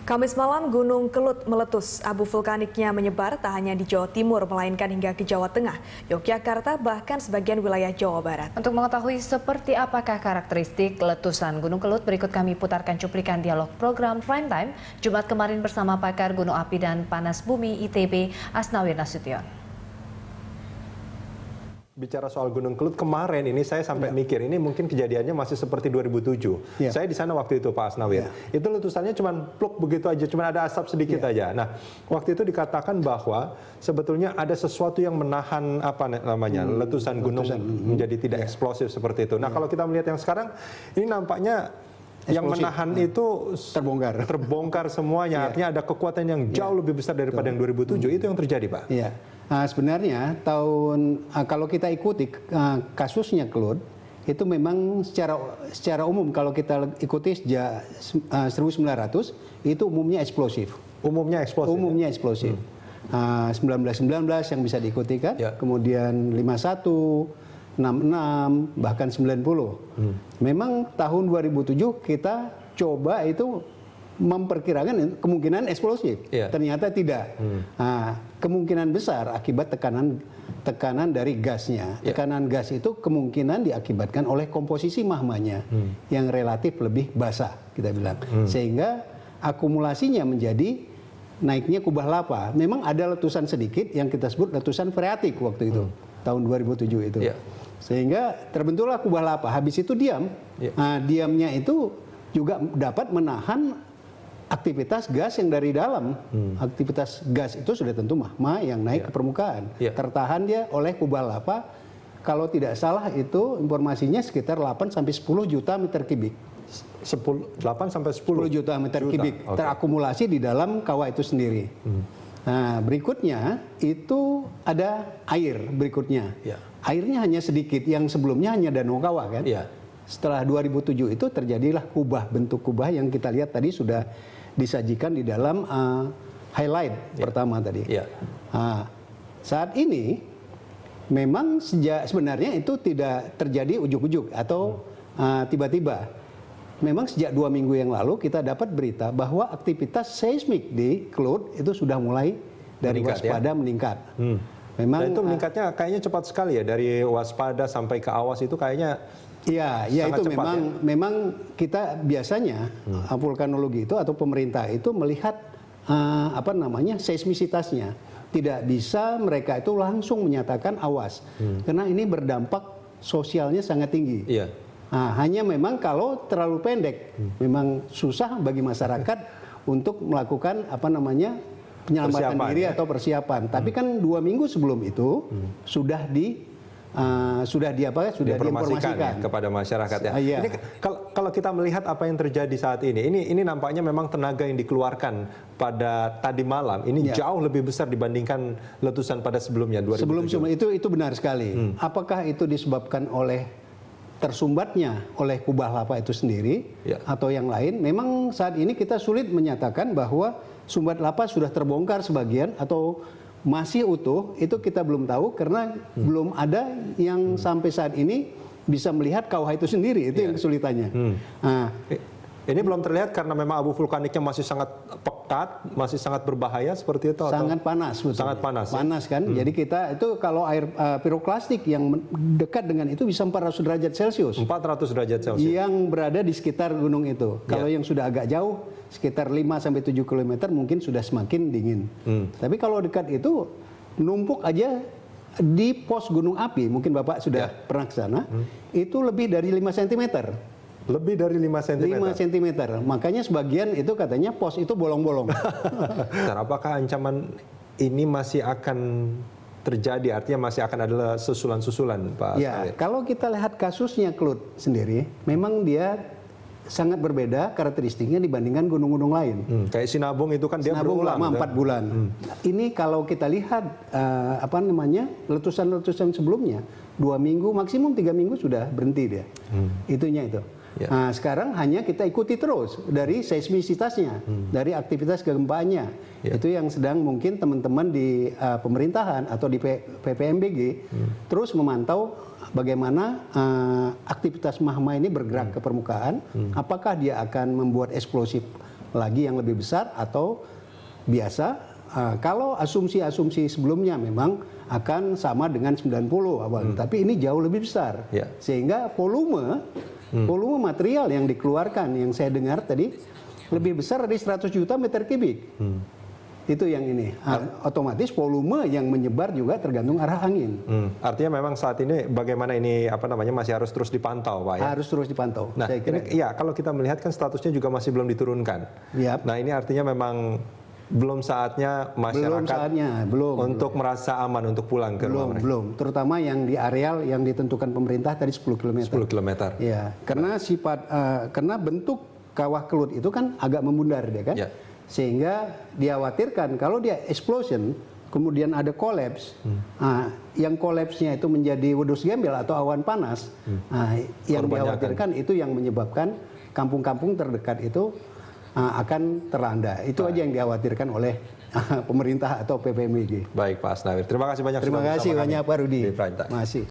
Kamis malam Gunung Kelut meletus. Abu vulkaniknya menyebar tak hanya di Jawa Timur, melainkan hingga ke Jawa Tengah, Yogyakarta, bahkan sebagian wilayah Jawa Barat. Untuk mengetahui seperti apakah karakteristik letusan Gunung Kelut, berikut kami putarkan cuplikan dialog program Prime Time Jumat kemarin bersama pakar Gunung Api dan Panas Bumi ITB, Asnawir Nasution. Bicara soal Gunung Kelut kemarin ini saya sampai mikir ini mungkin kejadiannya masih seperti 2007. Saya di sana waktu itu Pak Asnawir. Itu letusannya cuma pluk begitu aja, cuma ada asap sedikit aja. Nah, waktu itu dikatakan bahwa sebetulnya ada sesuatu yang menahan letusan gunung menjadi tidak eksplosif seperti itu. Nah, kalau kita melihat yang sekarang ini nampaknya yang menahan itu terbongkar semuanya. Artinya ada kekuatan yang jauh lebih besar daripada yang 2007. Itu yang terjadi, Pak. Sebenarnya kalau kita ikuti kasusnya Kelut itu memang secara umum kalau kita ikuti sejak 1900 itu umumnya eksplosif. Umumnya eksplosif. 1919 yang bisa diikuti kan, kemudian 51, 66 bahkan 90. Memang tahun 2007 kita coba itu memperkirakan kemungkinan eksplosif, ternyata tidak. Kemungkinan besar akibat tekanan dari gasnya. Tekanan gas itu kemungkinan diakibatkan oleh komposisi mahmanya yang relatif lebih basah, kita bilang. Sehingga akumulasinya menjadi naiknya kubah lava. Memang ada letusan sedikit yang kita sebut letusan freatik waktu itu, tahun 2007 itu. Sehingga terbentuklah kubah lava. Habis itu diam. Diamnya itu juga dapat menahan aktivitas gas yang dari dalam. Aktivitas gas itu sudah tentu magma yang naik ke permukaan. Tertahan dia oleh kubah lava. Kalau tidak salah itu informasinya sekitar 8 sampai 10 juta meter kubik. 8 sampai 10 juta meter kubik terakumulasi di dalam kawah itu sendiri. Nah, berikutnya itu ada air berikutnya. Airnya hanya sedikit, yang sebelumnya hanya danau kawah kan. Setelah 2007 itu terjadilah bentuk kubah yang kita lihat tadi sudah disajikan di dalam highlight pertama tadi. Saat ini memang sebenarnya itu tidak terjadi ujuk-ujuk atau tiba-tiba. Memang sejak 2 minggu yang lalu kita dapat berita bahwa aktivitas seismik di Kelut itu sudah mulai dari waspada meningkat. Memang itu meningkatnya kayaknya cepat sekali ya, dari waspada sampai ke awas itu kayaknya. Ya itu memang kita biasanya vulkanologi itu atau pemerintah itu melihat seismisitasnya. Tidak bisa mereka itu langsung menyatakan awas, karena ini berdampak sosialnya sangat tinggi. Hanya memang kalau terlalu pendek, memang susah bagi masyarakat untuk melakukan penyelamatan diri atau persiapan. Tapi kan 2 minggu sebelum itu sudah diinformasikan kepada masyarakat ya. Ini kalau kita melihat apa yang terjadi saat ini nampaknya memang tenaga yang dikeluarkan pada tadi malam ini jauh lebih besar dibandingkan letusan pada sebelumnya 2007. Itu benar sekali. Apakah itu disebabkan oleh tersumbatnya oleh kubah lava itu sendiri atau yang lain? Memang saat ini kita sulit menyatakan bahwa sumbat lava sudah terbongkar sebagian atau masih utuh, itu kita belum tahu karena belum ada yang sampai saat ini bisa melihat kawah itu sendiri, itu yang kesulitannya. Ini belum terlihat karena memang abu vulkaniknya masih sangat pekat, masih sangat berbahaya seperti itu? Sangat panas. Sangat panas. Panas kan, jadi kita itu kalau air piroklastik yang dekat dengan itu bisa 400 derajat Celcius. 400 derajat Celcius. Yang berada di sekitar gunung itu. Kalau yang sudah agak jauh, sekitar 5-7 km mungkin sudah semakin dingin. Tapi kalau dekat itu, numpuk aja di pos gunung api, mungkin Bapak sudah pernah ke sana, itu lebih dari 5 cm. Lebih dari 5 cm. 5 cm. Makanya sebagian itu katanya pos itu bolong-bolong. Apakah ancaman ini masih akan terjadi? Artinya masih akan ada susulan-susulan, Pak Asnawir? Kalau kita lihat kasusnya Kelut sendiri, memang dia sangat berbeda karakteristiknya dibandingkan gunung-gunung lain. Kayak Sinabung itu kan dia berulang. Lama 4 bulan. Ini kalau kita lihat letusan-letusan sebelumnya 2 minggu maksimum 3 minggu sudah berhenti dia. Itunya itu. Nah, sekarang hanya kita ikuti terus dari seismisitasnya, dari aktivitas kegempaannya. Itu yang sedang mungkin teman-teman di pemerintahan atau di PPMBG terus memantau bagaimana aktivitas magma ini bergerak ke permukaan, apakah dia akan membuat eksplosif lagi yang lebih besar atau biasa. Kalau asumsi-asumsi sebelumnya memang akan sama dengan 90 awalnya, tapi ini jauh lebih besar. Sehingga volume material yang dikeluarkan yang saya dengar tadi lebih besar dari 100 juta meter kubik. Itu yang ini. Otomatis volume yang menyebar juga tergantung arah angin. Artinya memang saat ini bagaimana ini masih harus terus dipantau, Pak ya? Harus terus dipantau. Nah, saya kira. kalau kita melihat kan statusnya juga masih belum diturunkan. Nah, ini artinya memang belum saatnya masyarakat untuk merasa aman untuk pulang ke rumah mereka. Belum, terutama yang di areal yang ditentukan pemerintah tadi 10 km. 10 km. Ya, karena karena bentuk kawah kelut itu kan agak membundar dia kan. Sehingga dikhawatirkan kalau dia explosion kemudian ada kolaps, yang kolapsnya itu menjadi wedus gembel atau awan panas, yang dikhawatirkan itu yang menyebabkan kampung-kampung terdekat itu akan terlanda. Itu aja yang dikhawatirkan oleh pemerintah atau PPMIG. Baik Pak Asnawir, terima kasih banyak. Terima kasih banyak Pak Rudi. Masih.